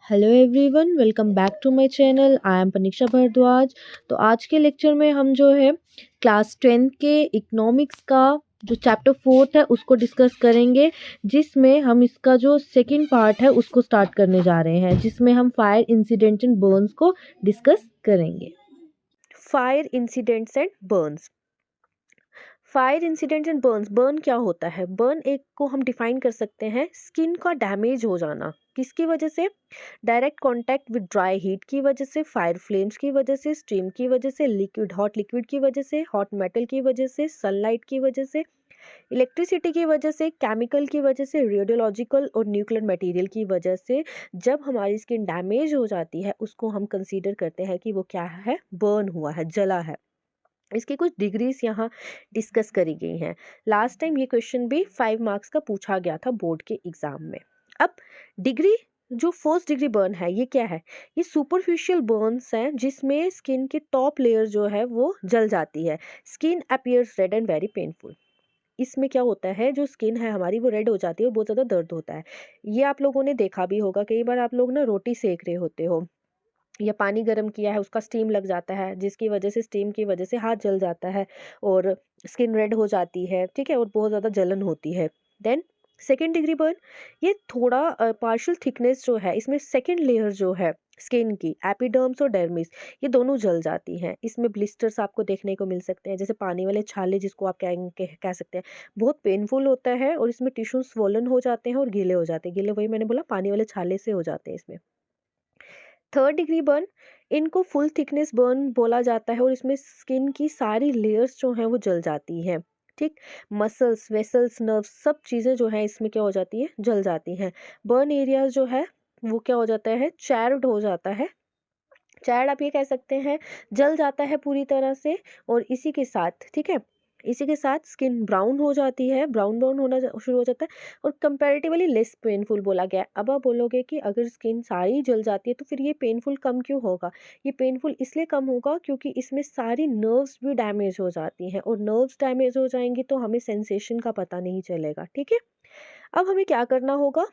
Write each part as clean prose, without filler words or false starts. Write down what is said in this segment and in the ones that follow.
Hello everyone, welcome back to my channel. I am Paniksha Bhardwaj. तो आज के लेक्चर में हम जो है क्लास 10th के इकोनॉमिक्स का जो चैप्टर 4 है उसको डिस्कस करेंगे, जिसमें हम इसका जो सेकंड पार्ट है उसको स्टार्ट करने जा रहे हैं, जिसमें हम फायर इंसिडेंट एंड बर्न्स को डिस्कस करेंगे। Fire incidents and Burns. Fire incidents and Burns. Burn क्या होता है? बर्न एक को हम डिफाइन कर सकते हैं स्किन का डैमेज हो जाना। किसकी वजह से? Direct contact with dry heat की वजह से, फायर फ्लेम्स की वजह से, स्टीम की वजह से, लिक्विड हॉट लिक्विड की वजह से, हॉट मेटल की वजह से, सनलाइट की वजह से, इलेक्ट्रिसिटी की वजह से, केमिकल की वजह से, रेडियोलॉजिकल और न्यूक्लियर मटेरियल की वजह से जब हमारी स्किन डैमेज हो जाती है उसको हम कंसीडर करते हैं कि वो क्या है? बर्न हुआ है, जला है। इसकी कुछ डिग्रीज यहाँ डिस्कस करी गई हैं। लास्ट टाइम ये क्वेश्चन भी 5 मार्क्स का पूछा गया था बोर्ड के एग्जाम में। अब डिग्री, जो फर्स्ट डिग्री बर्न है ये क्या है? ये सुपरफिशियल बर्न्स हैं जिसमें स्किन की टॉप लेयर जो है वो जल जाती है। Skin appears red and very painful. इसमें क्या होता है, जो स्किन है हमारी वो रेड हो जाती है और बहुत ज़्यादा दर्द होता है। ये आप लोगों ने देखा भी होगा, कई बार आप लोग ना रोटी सेक रहे होते हो या पानी गर्म किया है, उसका स्टीम लग जाता है, जिसकी वजह से स्टीम की वजह से हाथ जल जाता है और स्किन रेड हो जाती है, ठीक है, और बहुत ज़्यादा जलन होती है। देन सेकेंड डिग्री बर्न, ये थोड़ा पार्शियल थिकनेस जो है, इसमें सेकेंड लेयर जो है स्किन की, एपिडर्म्स और डर्मिस, ये दोनों जल जाती हैं। इसमें ब्लिस्टर्स आपको देखने को मिल सकते हैं, जैसे पानी वाले छाले जिसको आप कह सकते हैं। बहुत पेनफुल होता है और इसमें टिश्यू स्वोलन हो जाते हैं और गीले हो जाते हैं। गीले वही मैंने बोला, पानी वाले छाले से हो जाते हैं इसमें। थर्ड डिग्री बर्न, इनको फुल थिकनेस बर्न बोला जाता है और इसमें स्किन की सारी लेयर्स जो हैं वो जल जाती हैं। ठीक, मसल्स, वेसल्स, नर्व्स, सब चीज़ें जो हैं इसमें क्या हो जाती है? जल जाती हैं। बर्न एरियाज जो है वो क्या हो जाता है? चैर्ड हो जाता है। चैड आप ये कह सकते हैं, जल जाता है पूरी तरह से। और इसी के साथ, ठीक है, इसी के साथ स्किन ब्राउन हो जाती है, ब्राउन ब्राउन होना शुरू हो जाता है और कंपैरेटिवली लेस पेनफुल बोला गया है। अब आप बोलोगे कि अगर स्किन सारी जल जाती है तो फिर ये पेनफुल कम क्यों होगा? ये पेनफुल इसलिए कम होगा क्योंकि इसमें सारी नर्व्स भी डैमेज हो जाती हैं और नर्व्स डैमेज हो जाएंगी तो हमें सेंसेशन का पता नहीं चलेगा। ठीक है, अब हमें क्या करना होगा?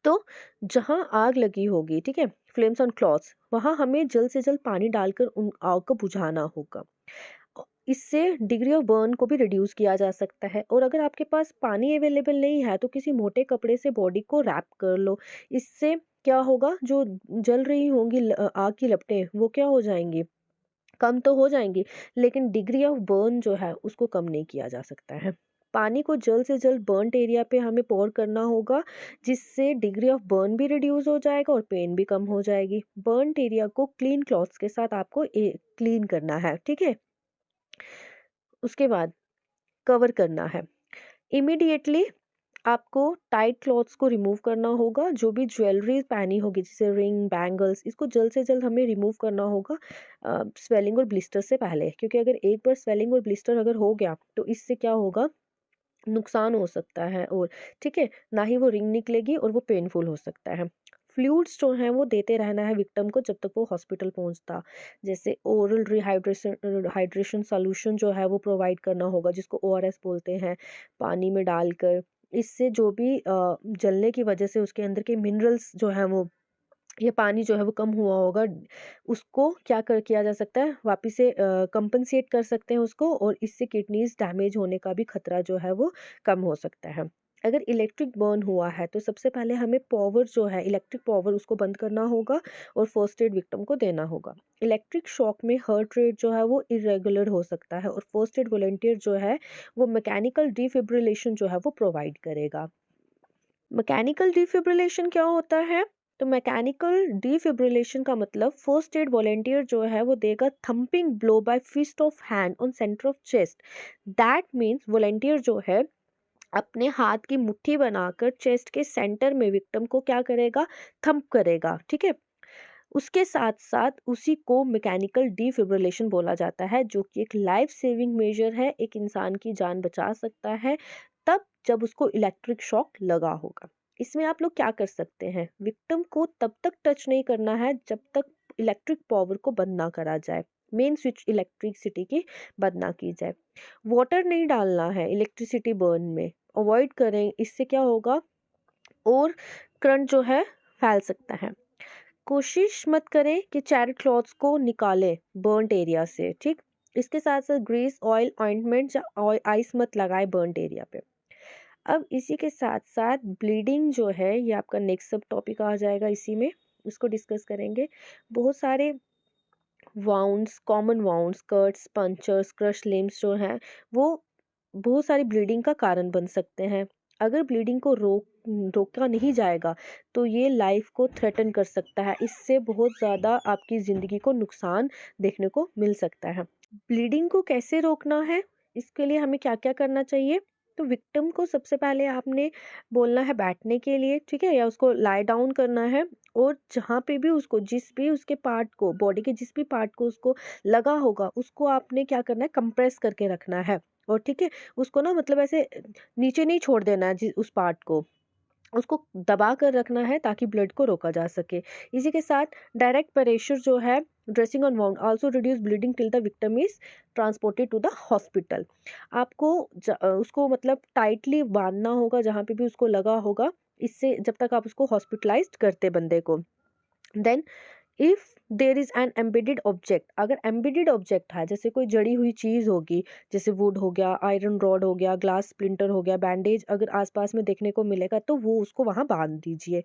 तो जहाँ आग लगी होगी, ठीक है, फ्लेम्स ऑन क्लॉथ्स, वहाँ हमें जल्द से जल्द पानी डालकर उन आग को बुझाना होगा। इससे डिग्री ऑफ बर्न को भी रिड्यूस किया जा सकता है। और अगर आपके पास पानी अवेलेबल नहीं है तो किसी मोटे कपड़े से बॉडी को रैप कर लो। इससे क्या होगा, जो जल रही होंगी आग की लपटें, वो क्या हो जाएंगी? कम तो हो जाएंगी, लेकिन डिग्री ऑफ बर्न जो है उसको कम नहीं किया जा सकता है। पानी को जल्द से जल्द बर्नट एरिया पे हमें पोर करना होगा, जिससे डिग्री ऑफ बर्न भी रिड्यूस हो जाएगा और पेन भी कम हो जाएगी। बर्नट एरिया को क्लीन क्लॉथ्स के साथ आपको क्लीन करना है, ठीक है। उसके बाद कवर करना है इमीडिएटली। आपको टाइट क्लॉथ्स को रिमूव करना होगा। जो भी ज्वेलरी पहनी होगी, जैसे रिंग, बैंगल्स, इसको जल्द से जल्द हमें रिमूव करना होगा स्वेलिंग और ब्लिस्टर से पहले, क्योंकि अगर एक बार स्वेलिंग और ब्लिस्टर अगर हो गया तो इससे क्या होगा? नुकसान हो सकता है। और ठीक है, ना ही वो रिंग निकलेगी और वो पेनफुल हो सकता है। फ्लूइड्स जो हैं वो देते रहना है विक्टिम को जब तक वो हॉस्पिटल पहुंचता। जैसे ओरल रिहाइड्रेशन हाइड्रेशन सॉल्यूशन जो है वो प्रोवाइड करना होगा, जिसको ओआरएस बोलते हैं, पानी में डालकर। इससे जो भी जलने की वजह से उसके अंदर के मिनरल्स जो हैं वो, ये पानी जो है वो कम हुआ होगा, उसको क्या कर किया जा सकता है? वापस से कंपनसेट कर सकते हैं उसको, और इससे किडनीज डैमेज होने का भी खतरा जो है वो कम हो सकता है। अगर इलेक्ट्रिक बर्न हुआ है तो सबसे पहले हमें पावर जो है, इलेक्ट्रिक पावर, उसको बंद करना होगा और फर्स्ट एड विक्टिम को देना होगा। इलेक्ट्रिक शॉक में हार्ट रेट जो है वो इरेगुलर हो सकता है और फर्स्ट एड वॉलंटियर जो है वो मैकेनिकल डिफिब्रिलेशन जो है वो प्रोवाइड करेगा। मैकेनिकल डिफिब्रिलेशन क्या होता है? तो मैकेनिकल डिफिब्रिलेशन का मतलब फर्स्ट एड वॉलंटियर जो है वो देगा thumping blow by fist of hand on centre of chest. That means volunteer जो है अपने हाथ की मुट्ठी बनाकर चेस्ट के सेंटर में विक्टिम को क्या करेगा? थंप करेगा, ठीक है। उसके साथ साथ उसी को मैकेनिकल डिफिब्रिलेशन बोला जाता है, जो कि एक लाइफ सेविंग मेजर है, एक इंसान की जान बचा सकता है तब जब उसको इलेक्ट्रिक शॉक लगा होगा। इसमें आप लोग क्या कर सकते हैं? विक्टिम को तब तक टच नहीं करना है जब तक इलेक्ट्रिक पावर को बंद ना करा जाए, मेन स्विच इलेक्ट्रिसिटी की बंद ना की जाए। वाटर नहीं डालना है इलेक्ट्रिसिटी बर्न में, अवॉइड करें, इससे क्या होगा? और करंट जो है फैल सकता है। कोशिश मत करें कि चैरिड क्लॉथ्स को निकालें बर्न्ट एरिया से, ठीक। इसके साथ साथ ग्रीस, ऑयल, ऑइंटमेंट या आइस मत लगाएं बर्न्ट एरिया पे। अब इसी के साथ साथ ब्लीडिंग जो है, ये आपका नेक्स्ट सब टॉपिक आ जाएगा, इसी में उसको डिस्कस करेंगे। बहुत सारे wounds, common wounds, cuts, punchers, crush limbs जो हैं वो बहुत सारी ब्लीडिंग का कारण बन सकते हैं। अगर ब्लीडिंग को रोका नहीं जाएगा तो ये लाइफ को थ्रेटन कर सकता है। इससे बहुत ज़्यादा आपकी ज़िंदगी को नुकसान देखने को मिल सकता है। ब्लीडिंग को कैसे रोकना है, इसके लिए हमें क्या क्या करना चाहिए? तो विक्टिम को सबसे पहले आपने बोलना है बैठने के लिए, ठीक है, या उसको लाई डाउन करना है। और जहाँ पे भी उसको, जिस भी उसके पार्ट को, बॉडी के जिस भी पार्ट को उसको लगा होगा, उसको आपने क्या करना है, कंप्रेस करके रखना है। और ठीक है, उसको ना मतलब ऐसे नीचे नहीं छोड़ देना है उस पार्ट को, उसको दबा कर रखना है ताकि ब्लड को रोका जा सके। इसी के साथ डायरेक्ट प्रेशर जो है, dressing on wound also reduce bleeding till the victim is transported to the hospital. आपको उसको मतलब टाइटली बांधना होगा जहाँ पे भी उसको लगा होगा, इससे जब तक आप उसको हॉस्पिटलाइज्ड करते बंदे को। Then if there is an embedded object, अगर एम्बेडेड ऑब्जेक्ट है, जैसे कोई जड़ी हुई चीज़ होगी, जैसे वुड हो गया, आयरन रॉड हो गया, ग्लास स्प्लिंटर हो गया, बैंडेज अगर आसपास में देखने को मिलेगा तो वो उसको वहाँ बांध दीजिए।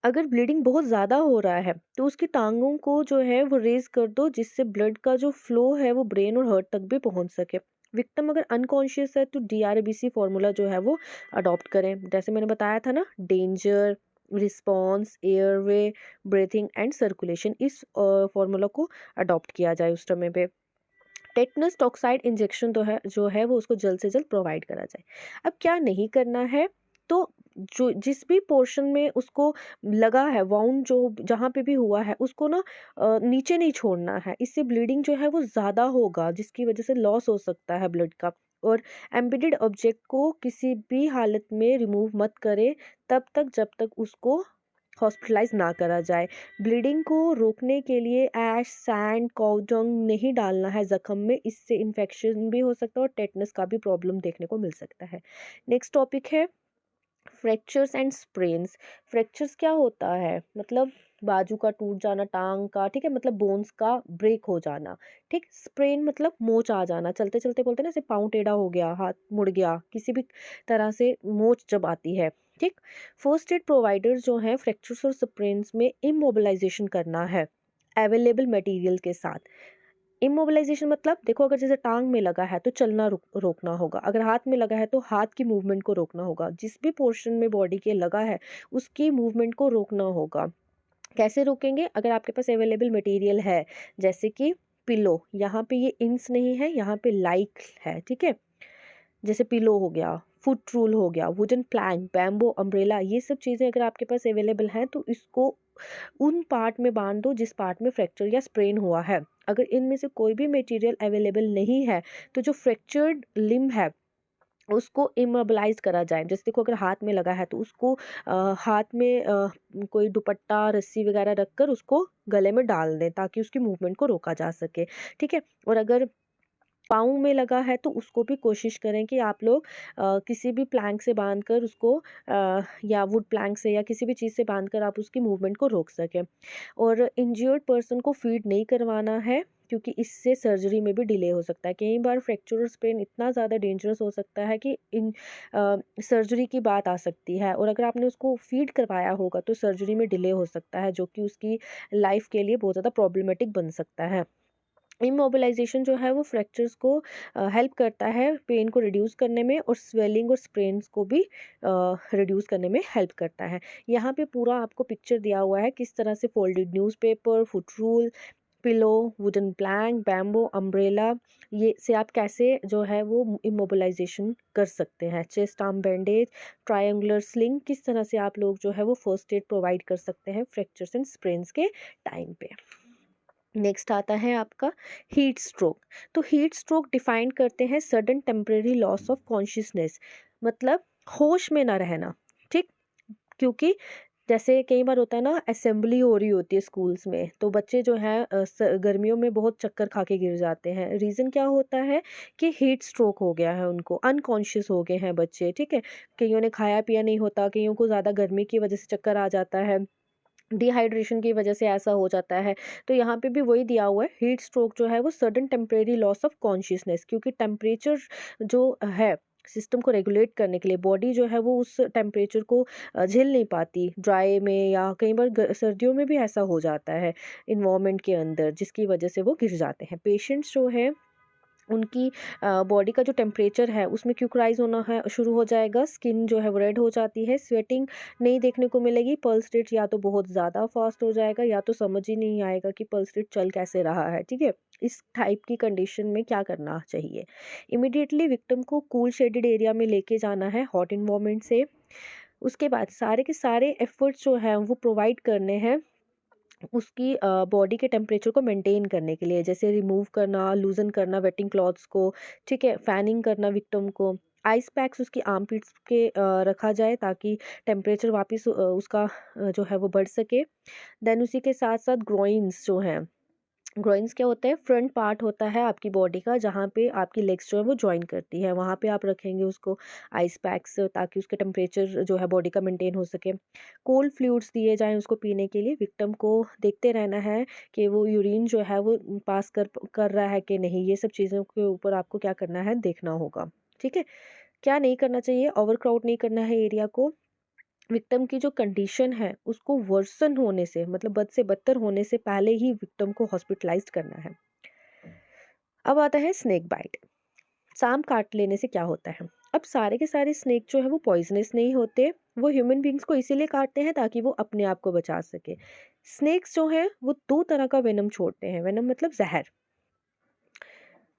अगर ब्लीडिंग बहुत ज़्यादा हो रहा है तो उसकी टांगों को जो है वो रेज कर दो, जिससे ब्लड का जो फ्लो है वो ब्रेन और हार्ट तक भी पहुंच सके। विक्टिम अगर अनकॉन्शियस है तो DRBC फॉर्मूला जो है वो अडॉप्ट करें। जैसे मैंने बताया था ना, danger, response, airway, breathing and circulation, इस फॉर्मूला को अडॉप्ट किया जाए उस समय पे। टेटनस टॉक्साइड इंजेक्शन तो है जो है वो उसको जल्द से जल्द प्रोवाइड करा जाए। अब क्या नहीं करना है, तो जो जिस भी पोर्शन में उसको लगा है वाउंड, जो जहाँ पे भी हुआ है, उसको ना नीचे नहीं छोड़ना है। इससे ब्लीडिंग जो है वो ज़्यादा होगा, जिसकी वजह से लॉस हो सकता है ब्लड का। और एम्बेडेड ऑब्जेक्ट को किसी भी हालत में रिमूव मत करें तब तक जब तक उसको हॉस्पिटलाइज ना करा जाए। ब्लीडिंग को रोकने के लिए ऐश, सैंड, काउडंग नहीं डालना है जख्म में, इससे इन्फेक्शन भी हो सकता है और टेटनस का भी प्रॉब्लम देखने को मिल सकता है। नेक्स्ट टॉपिक है फ्रैक्चर्स एंड स्प्रेन्स। फ्रैक्चर्स क्या होता है, मतलब बाजू का टूट जाना, टांग का, ठीक है, मतलब बोन्स का ब्रेक हो जाना। ठीक, स्प्रेन मतलब मोच आ जाना, चलते चलते बोलते हैं ना, जैसे पाँव टेढ़ा हो गया, हाथ मुड़ गया, किसी भी तरह से मोच जब आती है। ठीक, फर्स्ट एड प्रोवाइडर्स जो हैं फ्रैक्चर्स और स्प्रेन्स में इमोबिलाइजेशन करना है अवेलेबल मटेरियल के साथ। इमोबिलाइजेशन मतलब देखो, अगर जैसे टांग में लगा है तो चलना रोकना होगा, अगर हाथ में लगा है तो हाथ की मूवमेंट को रोकना होगा, जिस भी पोर्शन में बॉडी के लगा है उसकी मूवमेंट को रोकना होगा। कैसे रोकेंगे? अगर आपके पास अवेलेबल मटेरियल है, जैसे कि पिलो, यहाँ पे ये इंस नहीं है, यहाँ पे लाइक है, ठीक है, जैसे पिलो हो गया, फुट रूल हो गया, वुडन प्लैंक, बैम्बो, अम्ब्रेला, ये सब चीज़ें अगर आपके पास अवेलेबल हैं तो इसको उन पार्ट में बांध दो जिस पार्ट में फ्रैक्चर या स्प्रेन हुआ है। अगर इनमें से कोई भी मटेरियल अवेलेबल नहीं है तो जो फ्रैक्चर्ड लिम्ब है उसको इमोबिलाइज करा जाए। जैसे देखो, अगर हाथ में लगा है तो उसको हाथ में कोई दुपट्टा, रस्सी वगैरह रखकर उसको गले में डाल दें ताकि उसकी मूवमेंट को रोका जा सके। ठीक है, और अगर पाँव में लगा है तो उसको भी कोशिश करें कि आप लोग किसी भी प्लैंक से बांध कर उसको या वुड प्लैंक से या किसी भी चीज़ से बांध कर आप उसकी मूवमेंट को रोक सकें। और इंजर्ड पर्सन को फीड नहीं करवाना है, क्योंकि इससे सर्जरी में भी डिले हो सकता है। कई बार फ्रैक्चर और स्प्रेन इतना ज़्यादा डेंजरस हो सकता है कि सर्जरी की बात आ सकती है, और अगर आपने उसको फीड करवाया होगा तो सर्जरी में डिले हो सकता है, जो कि उसकी लाइफ के लिए बहुत ज़्यादा प्रॉब्लमेटिक बन सकता है। इमोबिलाइजेशन जो है वो फ्रैक्चर्स को हेल्प करता है पेन को रिड्यूस करने में, और स्वेलिंग और स्प्रेन्स को भी रिड्यूस करने में हेल्प करता है। यहाँ पे पूरा आपको पिक्चर दिया हुआ है किस तरह से folded newspaper, foot rule, pillow, wooden plank, bamboo, umbrella, ये से आप कैसे जो है वो इमोबिलाइजेशन कर सकते हैं। Chest arm bandage, triangular sling, किस तरह से आप लोग जो है वो फर्स्ट एड प्रोवाइड कर सकते हैं फ्रैक्चर्स एंड स्प्रेन्स के टाइम पे। नेक्स्ट आता है आपका हीट स्ट्रोक। तो हीट स्ट्रोक डिफाइन करते हैं sudden temporary loss of consciousness, मतलब होश में ना रहना। ठीक, क्योंकि जैसे कई बार होता है ना, असेंबली हो रही होती है स्कूल्स में, तो बच्चे जो हैं गर्मियों में बहुत चक्कर खा के गिर जाते हैं। रीज़न क्या होता है कि हीट स्ट्रोक हो गया है, उनको अनकॉन्शियस हो गए हैं बच्चे। ठीक है, कईयों ने खाया पिया नहीं होता, कईयों को ज़्यादा गर्मी की वजह से चक्कर आ जाता है, डिहाइड्रेशन की वजह से ऐसा हो जाता है। तो यहाँ पे भी वही दिया हुआ है, हीट स्ट्रोक जो है वो sudden temporary loss of consciousness, क्योंकि टेम्परेचर जो है सिस्टम को रेगुलेट करने के लिए, बॉडी जो है वो उस टेम्परेचर को झेल नहीं पाती ड्राई में, या कई बार सर्दियों में भी ऐसा हो जाता है इन्वायरमेंट के अंदर, जिसकी वजह से वो गिर जाते हैं। पेशेंट्स जो है उनकी बॉडी का जो टेम्परेचर है उसमें क्यूकराइज होना है शुरू हो जाएगा, स्किन जो है वो रेड हो जाती है, स्वेटिंग नहीं देखने को मिलेगी, पल्स रेट या तो बहुत ज़्यादा फास्ट हो जाएगा या तो समझ ही नहीं आएगा कि पल्स रेट चल कैसे रहा है। ठीक है, इस टाइप की कंडीशन में क्या करना चाहिए? इमिडिएटली विक्टिम को कूल शेडेड एरिया में लेके जाना है हॉट इन्वायरमेंट से। उसके बाद सारे के सारे एफर्ट्स जो हैं वो प्रोवाइड करने हैं उसकी बॉडी के टेम्परेचर को मेंटेन करने के लिए, जैसे रिमूव करना, लूज़न करना वेटिंग क्लॉथ्स को, ठीक है, फैनिंग करना विक्टिम को, आइस पैक्स उसकी आर्मपिट्स के रखा जाए ताकि टेम्परेचर वापस उसका जो है वो बढ़ सके। देन उसी के साथ साथ ग्रोइन्स जो हैं, ग्रोइन्स क्या होता है? फ्रंट पार्ट होता है आपकी बॉडी का, जहाँ पे आपकी लेग्स जो है वो जॉइन करती है, वहाँ पे आप रखेंगे उसको आइस पैक्स, ताकि उसके टेम्परेचर जो है बॉडी का मेंटेन हो सके। कोल्ड फ्लूइड्स दिए जाएं उसको पीने के लिए। विक्टिम को देखते रहना है कि वो यूरिन जो है वो पास कर रहा है कि नहीं, ये सब चीज़ों के ऊपर आपको क्या करना है, देखना होगा। ठीक है, क्या नहीं करना चाहिए? ओवर क्राउड नहीं करना है एरिया को। विक्टिम की जो कंडीशन है उसको वर्सन होने से, मतलब बद से बदतर होने से पहले ही विक्टिम को हॉस्पिटलाइज्ड करना है। अब आता है स्नेक बाइट। सांप काट लेने से क्या होता है? अब सारे के सारे स्नेक जो है वो पॉइजनस नहीं होते, वो ह्यूमन बींग्स को इसीलिए काटते हैं ताकि वो अपने आप को बचा सके। स्नेक्स जो है वो दो तरह का वेनम छोड़ते हैं, वेनम मतलब जहर।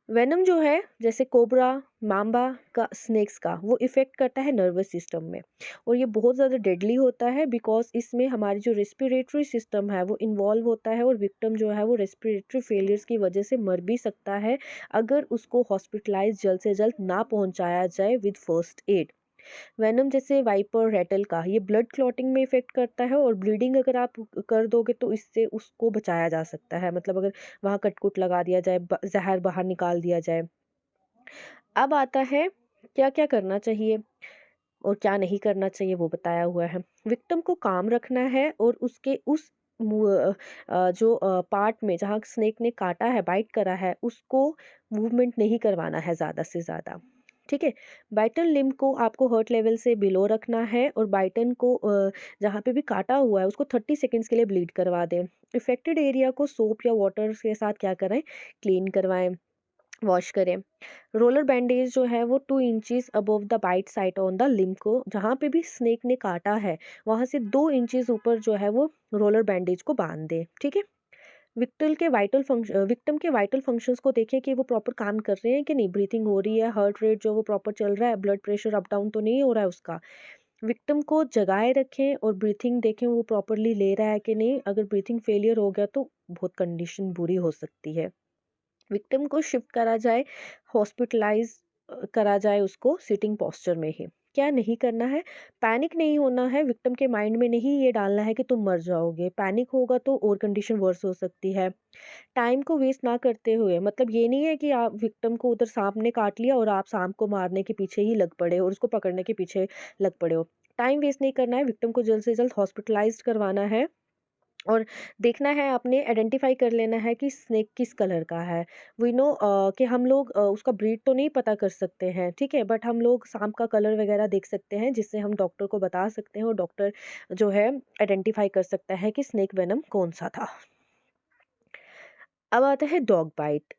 वेनम जो है जैसे कोबरा, माम्बा का, स्नेक्स का, वो इफ़ेक्ट करता है नर्वस सिस्टम में, और ये बहुत ज़्यादा डेडली होता है बिकॉज इसमें हमारी जो रेस्पिरेटरी सिस्टम है वो इन्वॉल्व होता है, और विक्टिम जो है वो रेस्पिरेटरी फेलियर्स की वजह से मर भी सकता है अगर उसको हॉस्पिटलाइज जल्द से जल्द ना पहुंचाया जाए विद फर्स्ट एड। वेनम जैसे वाइपर, रेटल का, ये ब्लड क्लॉटिंग में इफेक्ट करता है, और ब्लीडिंग अगर आप कर दोगे तो इससे उसको बचाया जा सकता है, मतलब अगर वहाँ कटकुट लगा दिया जाए, जहर बाहर निकाल दिया जाए। अब आता है क्या क्या करना चाहिए और क्या नहीं करना चाहिए, वो बताया हुआ है। विक्टिम को काम रखना है, और उसके उस जो पार्ट में जहाँ स्नेक ने काटा है, बाइट करा है, उसको मूवमेंट नहीं करवाना है ज़्यादा से ज़्यादा। ठीक है, बाइटन लिम्ब को आपको हर्ट लेवल से बिलो रखना है, और बाइटन को जहाँ पे भी काटा हुआ है उसको 30 सेकेंड्स के लिए ब्लीड करवा दें। इफेक्टेड एरिया को सोप या वाटर के साथ क्या करें, क्लीन करवाएं, वॉश करें। रोलर बैंडेज जो है वो 2 inches above the bite site on the limb को, जहाँ पे भी स्नेक ने काटा है वहाँ से 2 इंचेस ऊपर जो है वो रोलर बैंडेज को बांध दें। ठीक है, विक्टिम के वाइटल फंक्शंस को देखें कि वो प्रॉपर काम कर रहे हैं कि नहीं, ब्रीथिंग हो रही है, हार्ट रेट जो वो प्रॉपर चल रहा है, ब्लड प्रेशर अप डाउन तो नहीं हो रहा है उसका। विक्टिम को जगाए रखें और ब्रीथिंग देखें वो प्रॉपरली ले रहा है कि नहीं, अगर ब्रीथिंग फेलियर हो गया तो बहुत कंडीशन बुरी हो सकती है। विक्टिम को शिफ्ट करा जाए, हॉस्पिटलाइज करा जाए उसको सिटिंग पोस्चर में ही। क्या नहीं करना है? पैनिक नहीं होना है, विक्टिम के माइंड में नहीं ये डालना है कि तुम मर जाओगे, पैनिक होगा तो और कंडीशन वर्स हो सकती है। टाइम को वेस्ट ना करते हुए, मतलब ये नहीं है कि आप विक्टिम को उधर सांप ने काट लिया और आप सांप को मारने के पीछे ही लग पड़े और उसको पकड़ने के पीछे लग पड़े हो। टाइम वेस्ट नहीं करना है, विक्टिम को जल्द से जल्द हॉस्पिटलाइज्ड करवाना है, और देखना है आपने आइडेंटिफाई कर लेना है कि स्नेक किस कलर का है। वी नो कि हम लोग उसका ब्रीड तो नहीं पता कर सकते हैं, ठीक है, बट हम लोग सांप का कलर वगैरह देख सकते हैं, जिससे हम डॉक्टर को बता सकते हैं, और डॉक्टर जो है आइडेंटिफाई कर सकता है कि स्नेक वेनम कौन सा था। अब आता है डॉग बाइट।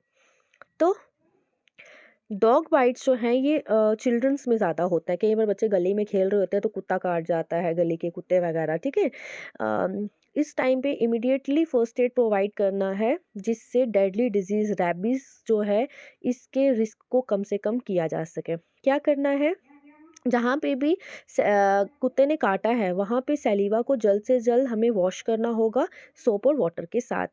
तो डॉग बाइट्स जो हैं ये चिल्ड्रंस में ज़्यादा होता है, कई बार बच्चे गली में खेल रहे होते हैं तो कुत्ता काट जाता है, गली के कुत्ते वगैरह, ठीक है। इस टाइम पे इमिडिएटली फर्स्ट एड प्रोवाइड करना है, जिससे डेडली डिजीज़ रैबीज़ जो है इसके रिस्क को कम से कम किया जा सके। क्या करना है? जहाँ पे भी कुत्ते ने काटा है वहाँ पे सैलिवा को जल्द से जल्द हमें वॉश करना होगा सोप और वाटर के साथ।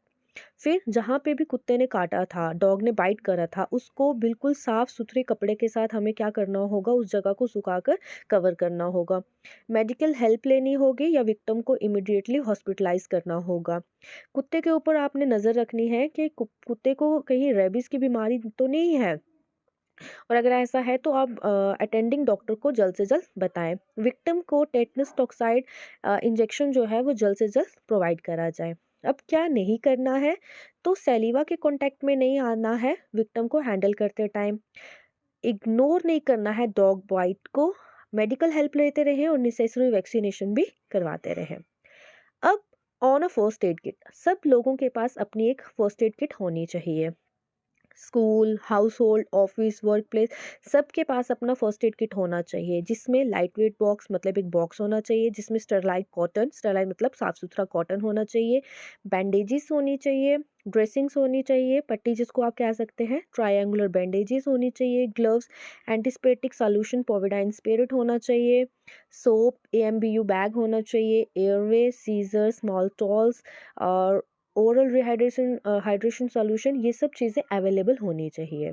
फिर जहाँ पे भी कुत्ते ने काटा था, डॉग ने बाइट करा था, उसको बिल्कुल साफ सुथरे कपड़े के साथ हमें क्या करना होगा, उस जगह को सुखाकर कवर करना होगा। मेडिकल हेल्प लेनी होगी या विक्टिम को इमिडिएटली हॉस्पिटलाइज करना होगा। कुत्ते के ऊपर आपने नज़र रखनी है कि कुत्ते को कहीं रेबीज की बीमारी तो नहीं है, और अगर ऐसा है तो आप अटेंडिंग डॉक्टर को जल्द से जल्द बताएं। विक्टिम को टेटनस टॉक्साइड इंजेक्शन जो है वो जल्द से जल्द प्रोवाइड करा जाए। अब क्या नहीं करना है, तो सैलिवा के कांटेक्ट में नहीं आना है विक्टिम को हैंडल करते टाइम। इग्नोर नहीं करना है डॉग बाइट को। मेडिकल हेल्प लेते रहें और नेसेसरी वैक्सीनेशन भी करवाते रहें। अब on a first aid kit, सब लोगों के पास अपनी एक फर्स्ट एड किट होनी चाहिए। School, house hold, office, work place, सबके पास अपना फर्स्ट एड किट होना चाहिए, जिसमें लाइट वेट बॉक्स मतलब एक बॉक्स होना चाहिए, जिसमें स्टरलाइट कॉटन, स्टरलाइट मतलब साफ सुथरा कॉटन होना चाहिए, बैंडेजेस होनी चाहिए, ड्रेसिंग्स होनी चाहिए, पट्टी जिसको आप कह सकते हैं, ट्रायंगुलर बैंडेजेस होनी चाहिए, ग्लव्स, एंटीस्पेटिक सॉल्यूशन पोविडाइन स्पिरिट होना चाहिए, सोप, एएमबीयू बैग होना चाहिए, एयरवे, सीजर, स्मॉल टॉल्स और ओरल हाइड्रेशन सॉल्यूशन, ये सब चीज़ें अवेलेबल होनी चाहिए।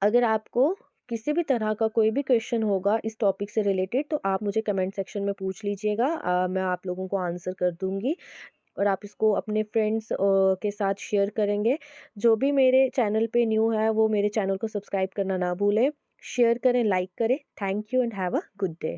अगर आपको किसी भी तरह का कोई भी क्वेश्चन होगा इस टॉपिक से रिलेटेड, तो आप मुझे कमेंट सेक्शन में पूछ लीजिएगा, मैं आप लोगों को आंसर कर दूंगी और आप इसको अपने फ्रेंड्स के साथ शेयर करेंगे। जो भी मेरे चैनल पे न्यू है वो मेरे चैनल को सब्सक्राइब करना ना भूलें, शेयर करें, लाइक करें। Thank you and have a good day.